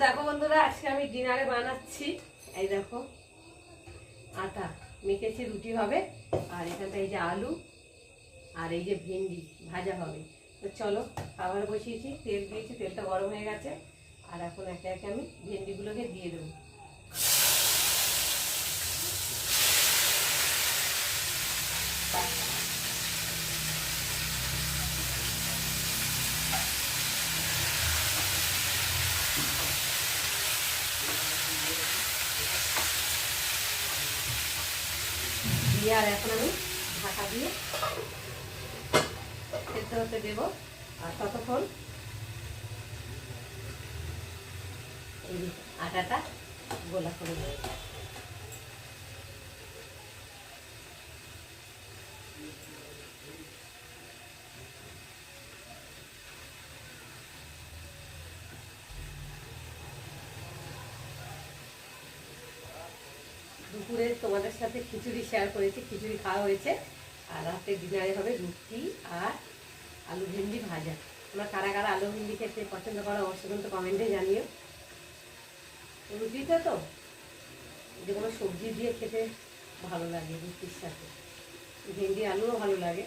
দেখো বন্ধুরা, আজকে আমি ডিনারে বানাচ্ছি। এই দেখো, আটা মেখেছি, রুটি হবে। আর এখানটা এই যে আলু আর এই যে ভেন্ডি ভাজা হবে। তো চলো, খাবার বসিয়েছি, তেল দিয়েছি, তেলটা গরম হয়ে গেছে। আর এখন একে একে আমি ভেন্ডিগুলোকে দিয়ে দেবো। দিয়ে আর এখন আমি ঢাকা দিয়ে সেদ্ধ হতে দেবো। আর ততক্ষণ এই আটাটা গোলা করে দেবো। দুপুরে তোমাদের সাথে খিচুড়ি শেয়ার করেছি, খিচুড়ি খাওয়া হয়েছে। আর রাতে ডিনারে হবে রুটি আর আলু ভেন্ডি ভাজা। তোমরা কারা কারা আলু ভেন্ডি খেতে পছন্দ করো অবশ্যই কিন্তু কমেন্টে জানিও। রুটিতে তো যে কোনো সবজি দিয়ে খেতে ভালো লাগে, রুটির সাথে ভেন্ডি আলুও ভালো লাগে।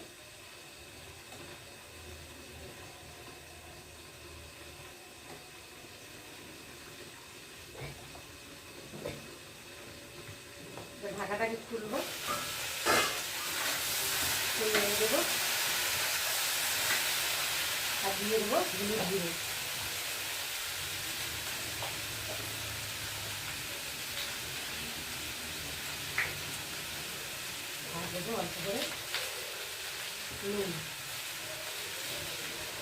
ঢাকাটাকে খুলবো, খুলে দেবো আর দিয়ে দেবো হলুদ গুঁড়ো। আর দেবো অল্প করে নুন।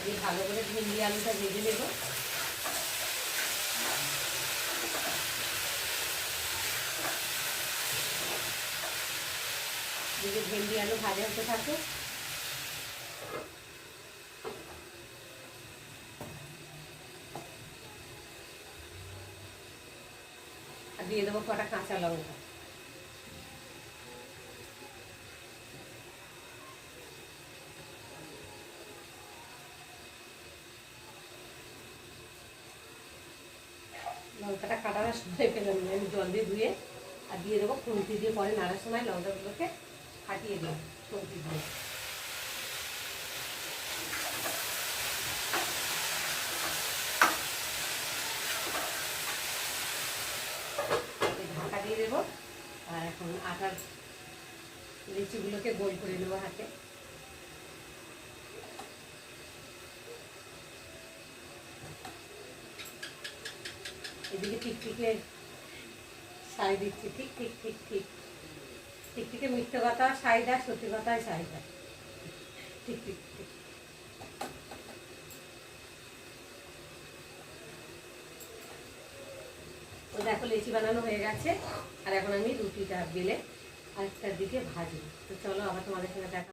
দিয়ে ভালো করে ভেন্ডি আলুটা ভেজে নেবো। দিয়ে ভেন্ডি আলু ভাজা হতে থাকে। আর দিয়ে দেবো কটা কাঁচা লঙ্কা। লঙ্কাটা কাটার সময় পেলাম না, আমি জল দিয়ে ধুয়ে আর দিয়ে দেবো খুন্তি দিয়ে। পরে নাড়ার সময় লঙ্কাগুলোকে ফাটিয়ে দিই খুন্তি দিয়ে। ঢাকা দিয়ে দেবো। আর এখন আটার লিচিগুলোকে গোল করে নেবো হাতে। এদিকে টিকটিকে সাই দিচ্ছি। ঠিক ঠিক ঠিক ঠিক টিকটিকে মিথ্যে কথা সাই দেয়, সত্যি কথায় সাই দেয়। ঠিক ঠিক ঠিক। তো দেখো, লেচি বানানো হয়ে গেছে। আর এখন আমি রুটিটা বেলে আরেকটার দিকে ভাজবো। তো চলো, আবার তোমাদের সঙ্গে দেখা।